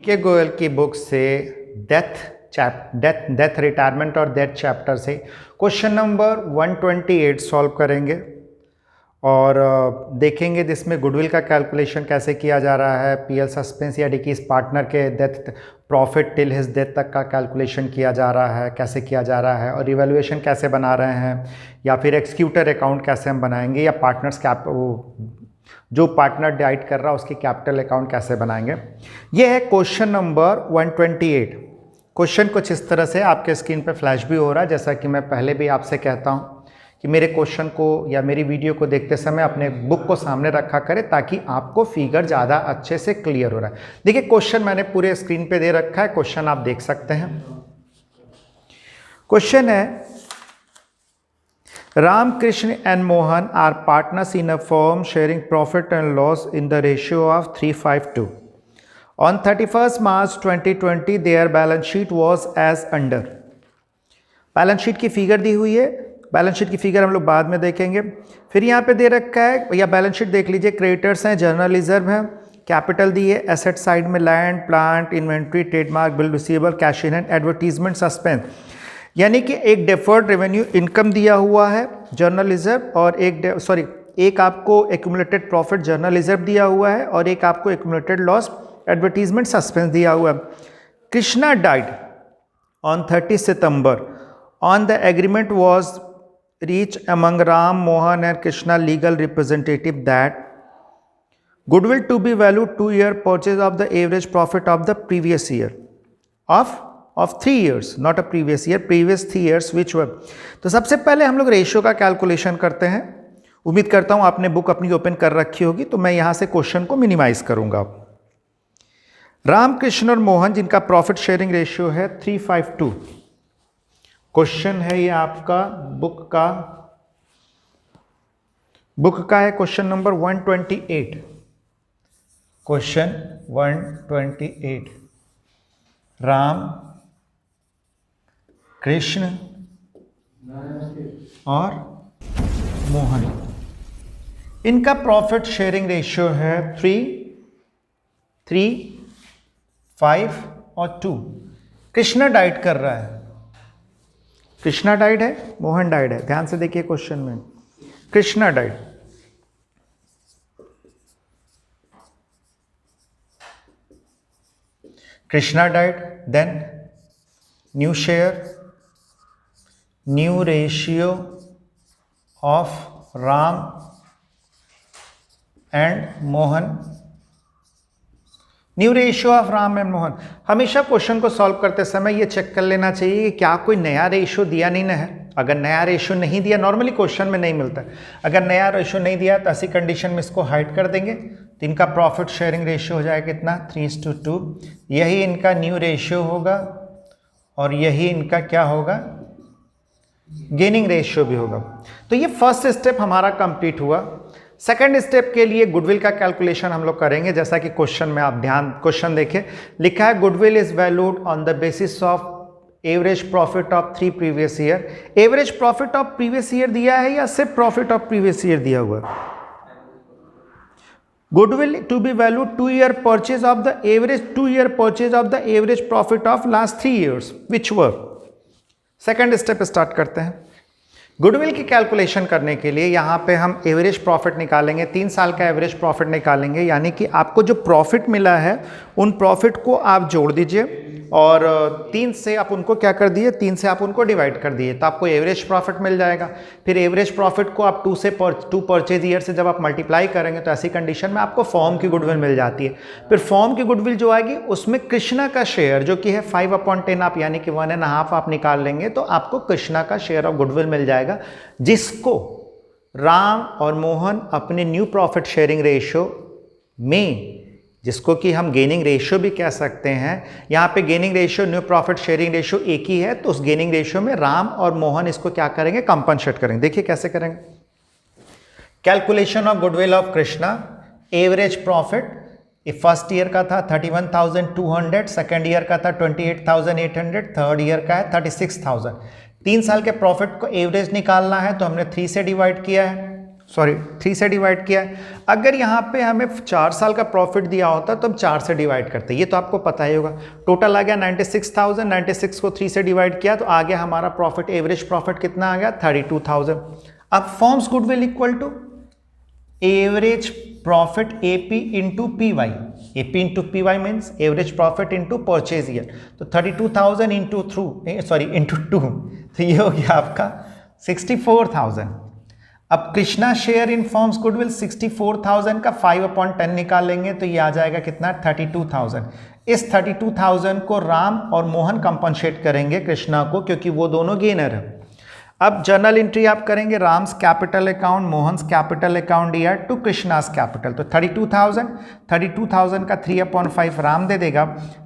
के गोयल की बुक से डेथ रिटायरमेंट और डेथ चैप्टर से क्वेश्चन नंबर 128 सॉल्व करेंगे और देखेंगे इसमें गुडविल का कैलकुलेशन कैसे किया जा रहा है, पीएल सस्पेंस या डिकीज पार्टनर के death profit till his death तक का कैलकुलेशन किया जा रहा है, कैसे किया जा रहा है, और रिवैल्यूएशन कैसे बना रहे हैं, या फिर एक्सक्यूटर अकाउंट कैसे हम बनाएंगे, या पार्टनर्स जो पार्टनर डाइट कर रहा है उसकी कैपिटल अकाउंट कैसे बनाएंगे। ये है क्वेश्चन नंबर 128। क्वेश्चन कुछ इस तरह से आपके स्क्रीन पे फ्लैश भी हो रहा है। जैसा कि मैं पहले भी आपसे कहता हूँ कि मेरे क्वेश्चन को या मेरी वीडियो को देखते समय अपने बुक को सामने रखा करें ताकि आपको फिगर ज़्यादा अच्छे से क्लियर हो रहा है। देखिए क्वेश्चन मैंने पूरे स्क्रीन पे दे रखा है, क्वेश्चन आप देख सकते हैं। क्वेश्चन है, Ramkrishna and Mohan are partners in a firm sharing profit and loss in the ratio of 3:5:2. On 31st March 2020, their balance sheet was as under. Balance sheet की फिगर दी हुई है, बैलेंस शीट की figure हम लोग बाद में देखेंगे। फिर यहाँ पे दे रखा है, या बैलेंस शीट देख लीजिए, क्रेडिटर्स हैं, जनरल रिजर्व है, कैपिटल दी है, एसेट साइड में land, plant, inventory, trademark, bill receivable, cash in hand, advertisement, suspense, यानी कि एक डेफर्ड रेवेन्यू इनकम दिया हुआ है जर्नल रिजर्व, और एक आपको एक्यूमुलेटेड प्रॉफिट जर्नल रिजर्व दिया हुआ है, और एक आपको एक्यूमुलेटेड लॉस एडवर्टीजमेंट सस्पेंस दिया हुआ है। Krishna died on 30 September on the agreement was reach among Ram, Mohan and Krishna legal representative that goodwill to be value 2 year purchase of the average profit of the previous year of 3 years, not a previous year, previous 3 years which were। तो सबसे पहले हम लोग ratio का calculation करते हैं। उम्मीद करता हूं आपने बुक अपनी ओपन कर रखी होगी, तो मैं यहां से क्वेश्चन को मिनिमाइज करूंगा। रामकृष्ण और मोहन जिनका प्रॉफिट शेयरिंग रेशियो है 3:5:2। क्वेश्चन है ये आपका बुक का है question number 128। Question 128, Ram Krishna और मोहन, इनका प्रॉफिट शेयरिंग रेशियो है 3, 5 और 2। कृष्णा डाइट कर रहा है, कृष्णा डाइट है, मोहन डाइट है। ध्यान से देखिए क्वेश्चन में, Krishna died, Krishna died, then new share, new ratio of Ram and Mohan, new ratio of Ram and Mohan. हमेशा क्वेश्चन को सॉल्व करते समय ये चेक कर लेना चाहिए कि क्या कोई नया रेशियो दिया नहीं ना है। अगर नया रेशियो नहीं दिया, नॉर्मली क्वेश्चन में नहीं मिलता है, अगर नया रेशियो नहीं दिया तो ऐसी कंडीशन में इसको हाइड कर देंगे, तो इनका प्रॉफिट शेयरिंग रेशियो हो जाएगा कितना, 3:2। यही इनका न्यू रेशियो होगा और यही इनका क्या होगा, गेनिंग रेशियो भी होगा। तो ये फर्स्ट स्टेप हमारा कंप्लीट हुआ। सेकंड स्टेप के लिए गुडविल का कैलकुलेशन हम लोग करेंगे। जैसा कि क्वेश्चन में आप क्वेश्चन देखें, लिखा है goodwill is valued on the basis of average profit of 3 previous year। Average profit of previous year दिया है या सिर्फ प्रॉफिट ऑफ प्रीवियस ईयर दिया हुआ है। Goodwill to be value 2 year purchase of the average 2 year purchase of the average profit of last 3 years which were. Second step start करते हैं। Goodwill की कैलकुलेशन करने के लिए यहाँ पे हम एवरेज प्रॉफिट निकालेंगे, 3 साल का एवरेज प्रॉफिट निकालेंगे, यानी कि आपको जो प्रॉफिट मिला है उन प्रॉफिट को आप जोड़ दीजिए और 3 से आप उनको क्या कर दिए, 3 से आप उनको डिवाइड कर दिए, तो आपको एवरेज प्रॉफिट मिल जाएगा। फिर एवरेज प्रॉफिट को आप 2 परचेज ईयर से जब आप मल्टीप्लाई करेंगे तो ऐसी कंडीशन में आपको फॉर्म की गुडविल मिल जाती है। फिर फॉर्म की गुडविल जो आएगी उसमें कृष्णा का शेयर जो कि है 5/10 आप, यानी कि 1.5 आप निकाल लेंगे तो आपको कृष्णा का शेयर ऑफ गुडविल मिल जाएगा, जिसको राम और मोहन अपने न्यू प्रॉफिट शेयरिंग रेशियो में, जिसको कि हम गेनिंग रेशियो भी कह सकते हैं, यहाँ पे gaining ratio new profit sharing ratio एक ही है, तो उस गेनिंग रेशियो में राम और मोहन इसको क्या करेंगे, कंपनसेट करेंगे। देखिए कैसे करेंगे। Calculation of goodwill of Krishna, average profit first year का था 31,200, सेकेंड ईयर का था 28,800, थर्ड ईयर का है 36,000। 3 साल के प्रॉफिट को एवरेज निकालना है तो हमने 3 से डिवाइड किया है सॉरी 3 से डिवाइड किया है। अगर यहाँ पे हमें 4 साल का प्रॉफिट दिया होता तो हम 4 से डिवाइड करते, ये तो आपको पता ही होगा। टोटल आ गया 96,000, 96 को 3 से डिवाइड किया तो आ गया हमारा प्रॉफिट, एवरेज प्रॉफिट कितना आ गया 32,000। अब forms goodwill equal to average profit AP into P Y, AP into P Y means average profit into purchase year, तो 32,000 इंटू इंटू 2, तो ये हो गया आपका 64,000। अब Krishna share in forms goodwill 64,000 का 5/10 निकालेंगे तो ये आ जाएगा कितना 32,000। इस 32,000 को राम और मोहन कंपनसेट करेंगे कृष्णा को, क्योंकि वो दोनों गेनर है। अब जर्नल एंट्री आप करेंगे Ram's capital account, Mohan's capital account year to Krishna's capital, तो 32,000 का 3/5 राम दे देगा,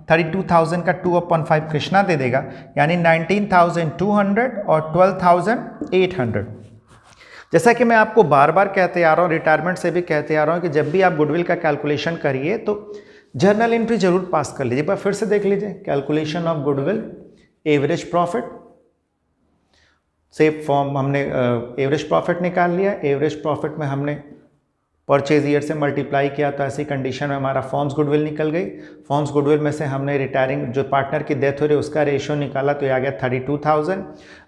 32,000 का 2/5 कृष्णा दे देगा, यानी 19,200 और 12,800। जैसा कि मैं आपको बार बार कहते आ रहा हूँ, रिटायरमेंट से भी कहते आ रहा हूँ कि जब भी आप गुडविल का कैलकुलेशन करिए तो जर्नल एंट्री जरूर पास कर लीजिए। पर फिर से देख लीजिए, calculation of goodwill, average profit से फॉर्म हमने एवरेज प्रॉफिट निकाल लिया, एवरेज प्रॉफिट में हमने परचेज ईयर से मल्टीप्लाई किया तो ऐसी कंडीशन में हमारा फॉर्म्स गुडविल निकल गई। फॉर्म्स गुडविल में से हमने रिटायरिंग जो पार्टनर की डेथ हो रही है उसका रेशियो निकाला तो ये आ गया 32,000।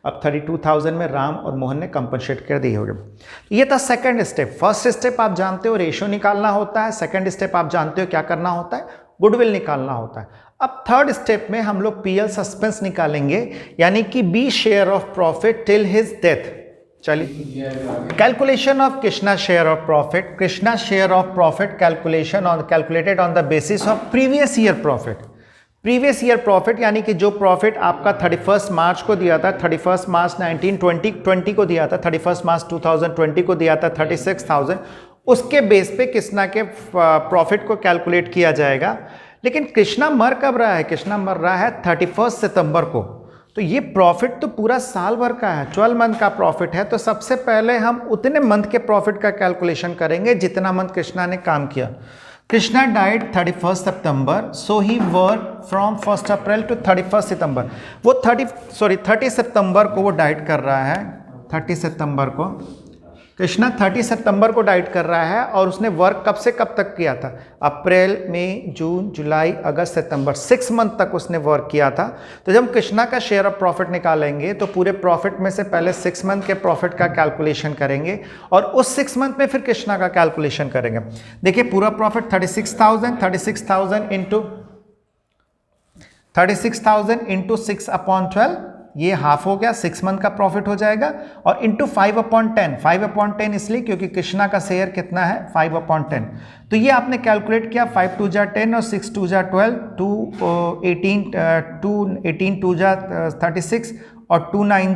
अब 32,000 में राम और मोहन ने कंपनसेट कर दी होगी। ये था सेकंड स्टेप। फर्स्ट स्टेप आप जानते हो रेशियो निकालना होता है, सेकंड स्टेप आप जानते हो क्या करना होता है, गुडविल निकालना होता है। अब थर्ड स्टेप में हम लोग पीएल सस्पेंस निकालेंगे, यानी कि B share of profit till his death. चलिए, calculation of Krishna share of profit, Krishna share of profit calculation on calculated on the basis of previous year profit. Previous year profit यानी कि जो प्रॉफिट आपका 31 मार्च को दिया था, 31 मार्च 2020 को दिया था, 31 मार्च 2020 को दिया था 36,000, उसके बेस पे कृष्णा के प्रॉफिट को कैलकुलेट किया जाएगा। लेकिन कृष्णा मर कब रहा है, कृष्णा मर रहा है 31 सितंबर को, तो ये प्रॉफिट तो पूरा साल भर का है, 12 मंथ का प्रॉफिट है। तो सबसे पहले हम उतने मंथ के प्रॉफिट का कैलकुलेशन करेंगे जितना मंथ कृष्णा ने काम किया। Krishna died 31 September, so he work from 1 April to 31 September. वो 30 सितंबर को वो डाइड कर रहा है, 30 सितंबर को कृष्णा 30 सितंबर को डाइट कर रहा है। और उसने वर्क कब से कब तक किया था, अप्रैल, मई, जून, जुलाई, अगस्त, सितंबर, 6 मंथ तक उसने वर्क किया था। तो जब कृष्णा का शेयर ऑफ प्रॉफिट निकालेंगे तो पूरे प्रॉफिट में से पहले 6 मंथ के प्रॉफिट का कैलकुलेशन करेंगे और उस 6 मंथ में फिर कृष्णा का कैलकुलेशन करेंगे। देखिए पूरा प्रॉफिट 36,000 इंटू 6/12, ये हाफ हो गया, 6 मंथ का प्रॉफिट हो जाएगा, और इंटू 5/10 इसलिए क्योंकि कृष्णा का शेयर कितना है 5/10। तो ये आपने कैलकुलेट किया, 5 2 जा 10 और 6 2 जा 12, 18 2 जा 36 और 2 9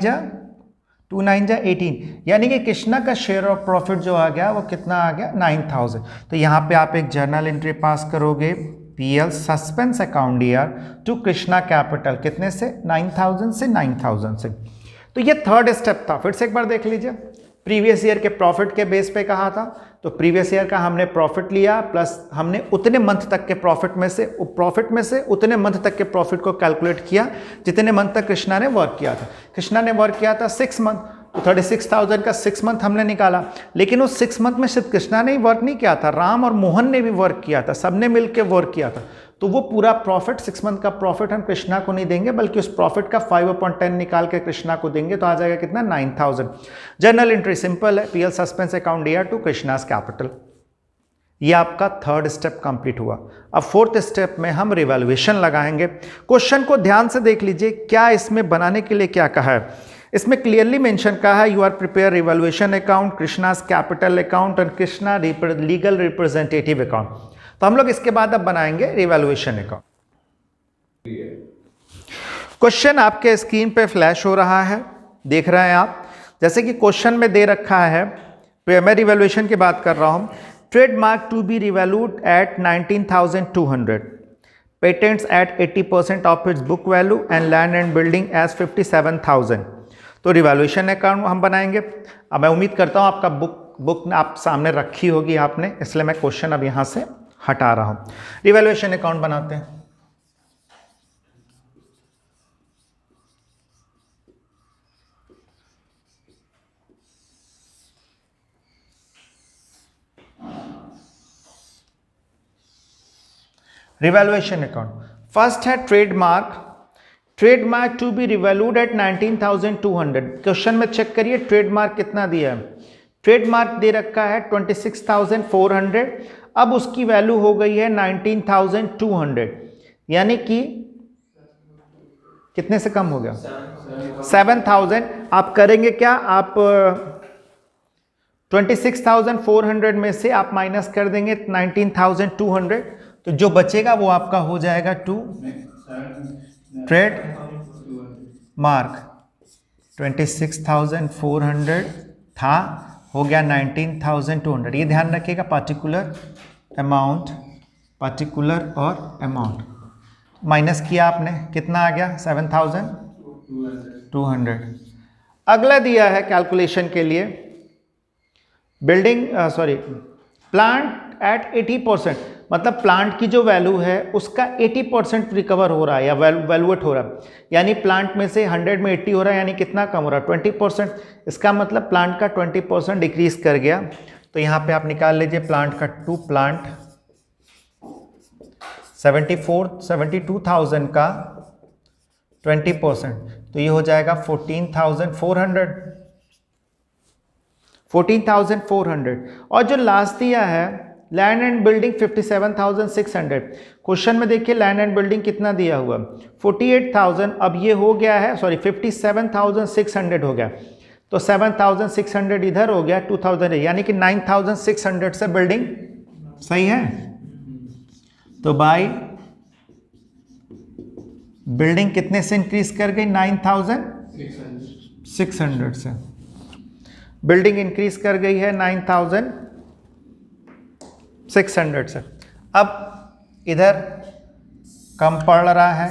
जा 18, यानी कि कृष्णा का शेयर ऑफ प्रॉफिट जो आ गया वो कितना आ गया 9,000। तो यहाँ पे आप एक जर्नल एंट्री पास करोगे, PL suspense account year to Krishna capital, कितने से 9,000 से 9,000 से। तो ये थर्ड स्टेप था। फिर से एक बार देख लीजिए, प्रीवियस ईयर के प्रॉफिट के बेस पे कहा था, तो प्रीवियस ईयर का हमने प्रॉफिट लिया प्लस हमने उतने मंथ तक के प्रॉफिट में से उतने मंथ तक के प्रॉफिट को कैलकुलेट किया जितने मंथ तक कृष्णा ने वर्क किया था। कृष्णा ने वर्क किया था 6 मंथ, तो 36,000 का 6 मंथ हमने निकाला। लेकिन उस 6 मंथ में सिर्फ कृष्णा ने ही वर्क नहीं किया था, राम और मोहन ने भी वर्क किया था, सबने मिलकर वर्क किया था। तो वो पूरा प्रॉफिट 6 मंथ का प्रॉफिट हम कृष्णा को नहीं देंगे, बल्कि उस प्रॉफिट का 5/10 निकाल के कृष्णा को देंगे, तो आ जाएगा कितना 9,000। जर्नल एंट्री सिंपल है, PL suspense account year to Krishna's capital. ये आपका थर्ड स्टेप कंप्लीट हुआ। अब फोर्थ स्टेप में हम रिवैल्यूएशन लगाएंगे। क्वेश्चन को ध्यान से देख लीजिए, क्या इसमें बनाने के लिए क्या कहा है। इसमें क्लियरली मेंशन कहा है, you are prepare revaluation account, Krishna's capital account and Krishna legal representative account. तो हम लोग इसके बाद अब बनाएंगे रिवैल्यूएशन अकाउंट। क्वेश्चन आपके स्क्रीन पे फ्लैश हो रहा है, देख रहे हैं आप। जैसे कि क्वेश्चन में दे रखा है, मैं रिवैल्यूएशन की बात कर रहा हूं, trademark to be revalued at 19,200, patents at 80% of its book value and land and building as 57,000। तो रिवैल्यूएशन अकाउंट हम बनाएंगे। अब मैं उम्मीद करता हूं आपका बुक आप सामने रखी होगी आपने, इसलिए मैं क्वेश्चन अब यहां से हटा रहा हूं। रिवैल्यूएशन अकाउंट बनाते हैं। Revaluation account. फर्स्ट है trademark, trademark to be revalued at 19,200। Question में चेक करिए ट्रेडमार्क कितना दिया है, ट्रेडमार्क दे रखा है 26,400, अब उसकी वैल्यू हो गई है 19,200, यानी कि कितने से कम हो गया 7,000। आप करेंगे क्या, आप 26,400 में से आप माइनस कर देंगे 19,200, तो जो बचेगा वो आपका हो जाएगा टू ट्रेड मार्क। 26,400 था, हो गया 19,200। ये ध्यान रखिएगा, पार्टिकुलर अमाउंट, पार्टिकुलर और अमाउंट माइनस किया आपने, कितना आ गया 7,200। अगला दिया है कैलकुलेशन के लिए बिल्डिंग प्लांट एट 80%, मतलब प्लांट की जो वैल्यू है उसका 80% रिकवर हो रहा है या वैल्यूएट हो रहा है, यानी प्लांट में से 100 में 80 हो रहा है, यानी कितना कम हो रहा है 20%। इसका मतलब प्लांट का 20% डिक्रीज कर गया। तो यहाँ पे आप निकाल लीजिए प्लांट का, टू प्लांट 72,000 का 20%, तो ये हो जाएगा 14,400। और जो लास्ट दिया है लैंड एंड बिल्डिंग 57,600, क्वेश्चन में देखिए लैंड एंड बिल्डिंग कितना दिया हुआ 48,000, अब ये हो गया है 57,600 हो गया, तो 7,600 इधर हो गया 2,000, यानी कि 9,600 से बिल्डिंग सही है। तो बाई बिल्डिंग कितने से इंक्रीज कर गई 9,600 से, बिल्डिंग इंक्रीज कर गई है 9,600 से। अब इधर कम पड़ रहा है,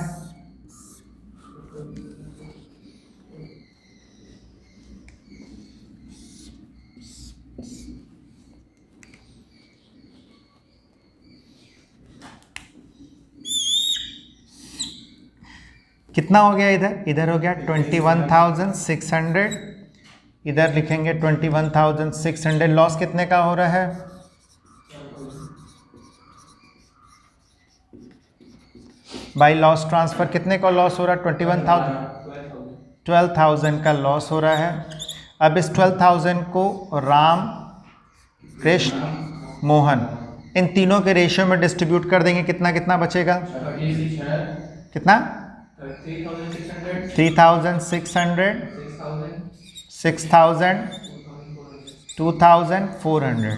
कितना हो गया इधर हो गया 21,600, इधर लिखेंगे 21,600। लॉस कितने का हो रहा है, बाई लॉस ट्रांसफर कितने का लॉस हो रहा है 12,000 का लॉस हो रहा है। अब इस 12,000 को राम, कृष्ण, मोहन इन तीनों के रेशियो में डिस्ट्रीब्यूट कर देंगे, कितना कितना बचेगा, कितना 3,600, 6,000, 2,400।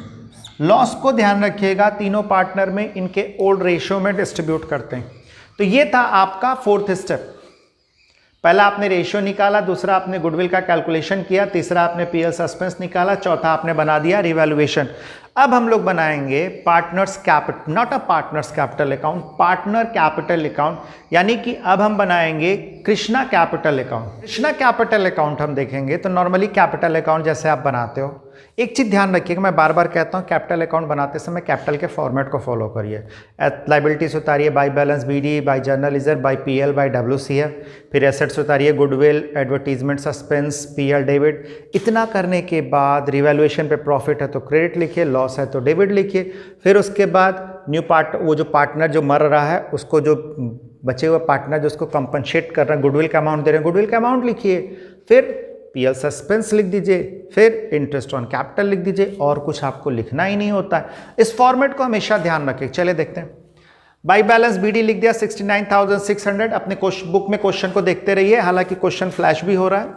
लॉस को ध्यान रखिएगा तीनों पार्टनर में इनके ओल्ड रेशियो में डिस्ट्रीब्यूट करते हैं। तो ये था आपका फोर्थ स्टेप। पहला आपने रेशियो निकाला, दूसरा आपने गुडविल का कैलकुलेशन किया, तीसरा आपने पीएल सस्पेंस निकाला, चौथा आपने बना दिया रिवैल्यूएशन। अब हम लोग बनाएंगे partners capital, not a partners capital account, partner capital account, यानी कि अब हम बनाएंगे Krishna capital account. Krishna capital account हम देखेंगे तो नॉर्मली कैपिटल अकाउंट जैसे आप बनाते हो, एक चीज़ ध्यान रखिएगा, मैं बार बार कहता हूँ कैपिटल अकाउंट बनाते समय कैपिटल के फॉर्मेट को फॉलो करिए। लाइबिलिटीज उतारिए by balance BD, by general reserve, by PL, by WCF, फिर एसेट्स उतारिए goodwill, advertisement, suspense, PL, debit. इतना करने के बाद रिवैल्यूएशन पे प्रॉफिट है तो क्रेडिट लिखिए, लॉस है तो डेबिट लिखिए। फिर उसके बाद न्यू वो जो पार्टनर जो मर रहा है उसको, जो बचे हुए पार्टनर जो उसको कंपनसेट कर रहे हैं, गुडविल का अमाउंट दे रहे हैं, गुडविल का अमाउंट लिखिए, फिर पीएल सस्पेंस लिख दीजिए, फिर इंटरेस्ट ऑन कैपिटल लिख दीजिए, और कुछ आपको लिखना ही नहीं होता है। इस फॉर्मेट को हमेशा ध्यान रखें। चलिए देखते हैं। बाई बैलेंस बीडी लिख दिया 69,600, अपने बुक में क्वेश्चन को देखते रहिए, हालांकि क्वेश्चन फ्लैश भी हो रहा है।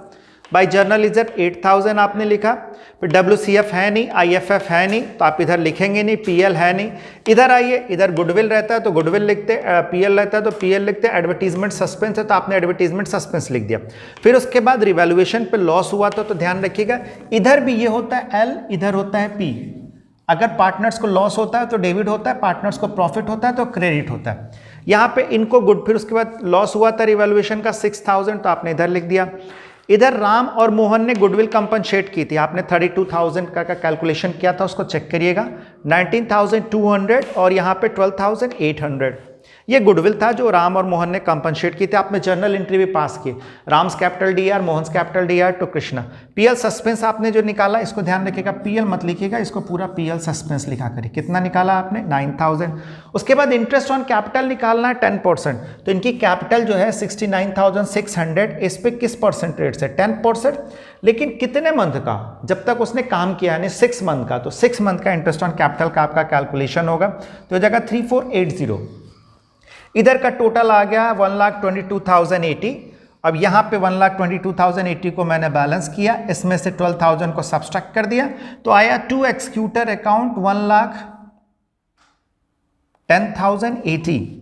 बाई जर्नल रिजर्व 8,000 आपने लिखा, फिर डब्ल्यूसीएफ है नहीं, आईएफएफ है नहीं तो आप इधर लिखेंगे नहीं, पीएल है नहीं, इधर आइए, इधर गुडविल रहता है तो गुडविल लिखते, पीएल रहता है तो पीएल लिखते, एडवर्टीजमेंट सस्पेंस है तो आपने एडवर्टीजमेंट सस्पेंस लिख दिया। फिर उसके बाद रिवैल्यूएशन पे लॉस हुआ तो ध्यान रखिएगा इधर भी ये होता है एल, इधर होता है पी। अगर पार्टनर्स को लॉस होता है तो डेबिट होता है, पार्टनर्स को प्रॉफिट होता है तो क्रेडिट होता है। यहाँ पे इनको गुड, फिर उसके बाद लॉस हुआ था रिवैल्यूएशन का 6,000 तो आपने इधर लिख दिया। इधर राम और मोहन ने गुडविल कंपनसेट की थी, आपने 32,000 का कैलकुलेशन किया था, उसको चेक करिएगा, 19,200 और यहाँ पे 12,800, ये गुडविल था जो राम और मोहन ने कंपनसेट की थी। आपने जर्नल एंट्री भी पास की, Ram's capital DR, Mohan's capital DR to Krishna. PL suspense आपने जो निकाला, इसको ध्यान रखिएगा, पीएल मत लिखिएगा, इसको पूरा पीएल सस्पेंस लिखा करिए। कितना निकाला आपने? 9000। उसके बाद इंटरेस्ट ऑन कैपिटल निकालना है 10%, तो इनकी कैपिटल जो है 69,600, इस पे किस परसेंट रेट से? 10%। लेकिन कितने मंथ का? जब तक उसने काम किया यानी 6 मंथ का, तो 6 मंथ का इंटरेस्ट ऑन कैपिटल का आपका कैलकुलेशन होगा, तो हो जाएगा 3480। इधर का टोटल आ गया 1,22,080। अब यहाँ पे 1,22,080 को मैंने बैलेंस किया, इसमें से 12,000 को सब्सट्रैक्ट कर दिया, तो आया टू एक्सक्यूटर अकाउंट 1,10,080।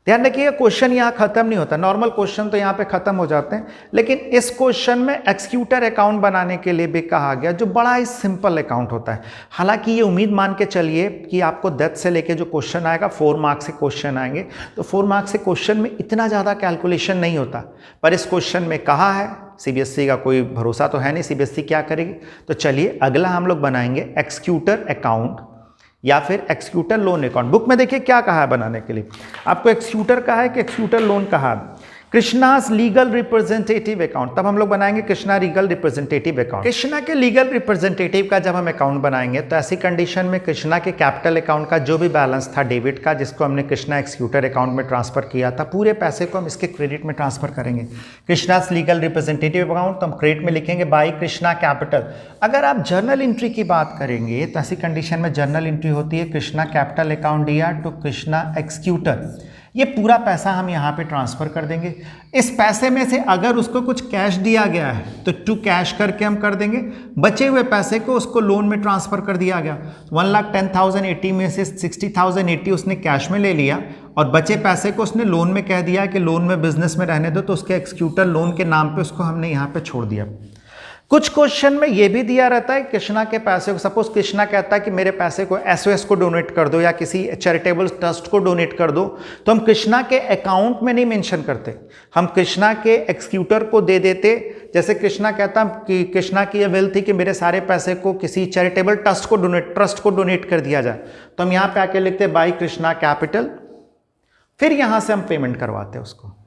ध्यान रखिएगा क्वेश्चन यहाँ खत्म नहीं होता, नॉर्मल क्वेश्चन तो यहाँ पे खत्म हो जाते हैं, लेकिन इस क्वेश्चन में एक्सक्यूटर अकाउंट बनाने के लिए भी कहा गया, जो बड़ा ही सिंपल अकाउंट होता है। हालांकि ये उम्मीद मान के चलिए कि आपको 10 से लेके जो क्वेश्चन आएगा 4 मार्क्स से क्वेश्चन आएंगे, तो 4 मार्क्स से क्वेश्चन में इतना ज़्यादा कैलकुलेशन नहीं होता, पर इस क्वेश्चन में कहा है, सीबीएसई का कोई भरोसा तो है नहीं, सीबीएसई क्या करेगी। तो चलिए अगला हम लोग बनाएंगे एक्सक्यूटर अकाउंट या फिर एक्सक्यूटर लोन अकाउंट। बुक में देखिए क्या कहा है बनाने के लिए, आपको एक्सक्यूटर कहा है कि एक्सक्यूटर लोन कहा है। कृष्णास लीगल रिप्रेजेंटेटिव अकाउंट, तब हम लोग बनाएंगे Krishna legal representative account. Krishna के लीगल रिप्रेजेंटेटिव का जब हम अकाउंट बनाएंगे तो ऐसी कंडीशन में कृष्णा के कैपिटल अकाउंट का जो भी बैलेंस था डेबिट का, जिसको हमने कृष्णा एक्सक्यूटर अकाउंट में ट्रांसफर किया था, पूरे पैसे को हम इसके क्रेडिट में ट्रांसफर करेंगे। कृष्णास लीगल रिप्रेजेंटेटिव अकाउंट तो हम क्रेडिट में लिखेंगे बाई कृष्णा कैपिटल। अगर आप जर्नल एंट्री की बात करेंगे तो ऐसी कंडीशन में जर्नल एंट्री होती है Krishna capital account DR to Krishna executor. ये पूरा पैसा हम यहाँ पे ट्रांसफ़र कर देंगे। इस पैसे में से अगर उसको कुछ कैश दिया गया है तो टू कैश करके हम कर देंगे, बचे हुए पैसे को उसको लोन में ट्रांसफ़र कर दिया गया। 1,10,080 में से 60,080 उसने कैश में ले लिया और बचे पैसे को उसने लोन में कह दिया कि लोन में बिजनेस में रहने दो, तो उसके एक्सक्यूटर लोन के नाम पे उसको हमने यहाँ पे छोड़ दिया। कुछ क्वेश्चन में ये भी दिया रहता है कृष्णा के पैसे को, सपोज कृष्णा कहता है कि मेरे पैसे को एसओएस को डोनेट कर दो या किसी चैरिटेबल ट्रस्ट को डोनेट कर दो, तो हम कृष्णा के अकाउंट में नहीं मेंशन करते, हम कृष्णा के एक्सक्यूटर को दे देते। जैसे कृष्णा कहता कि कृष्णा की ये विल थी कि मेरे सारे पैसे को किसी चैरिटेबल ट्रस्ट को डोनेट कर दिया जाए, तो हम यहाँ पे आके लिखते बाई कृष्णा कैपिटल, फिर यहाँ से हम पेमेंट करवाते हैं उसको।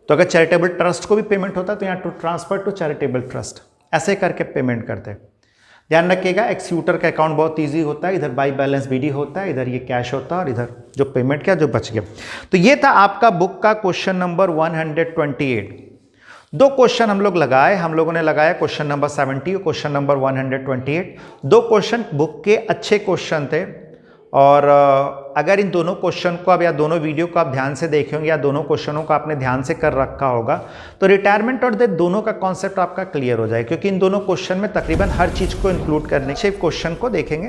तो अगर चैरिटेबल ट्रस्ट को भी पेमेंट होता है तो यहाँ to transfer to charitable trust, ऐसे करके पेमेंट करते हैं। ध्यान रखिएगा एक्सक्यूटर का अकाउंट बहुत इजी होता है, इधर बाई बैलेंस बीडी होता है, इधर ये कैश होता है और इधर जो पेमेंट किया जो बच गया। तो ये था आपका बुक का क्वेश्चन नंबर 128। 2 क्वेश्चन हम लोग लगाए, हम लोगों ने लगाया क्वेश्चन नंबर 70 और क्वेश्चन नंबर 128। 2 क्वेश्चन बुक के अच्छे क्वेश्चन थे, और अगर इन दोनों क्वेश्चन को अब या दोनों वीडियो को आप ध्यान से देखे होंगे या दोनों क्वेश्चनों को आपने ध्यान से कर रखा होगा, तो रिटायरमेंट और डेथ दोनों का कॉन्सेप्ट आपका क्लियर हो जाए, क्योंकि इन दोनों क्वेश्चन में तकरीबन हर चीज़ को इंक्लूड करने से क्वेश्चन को देखेंगे।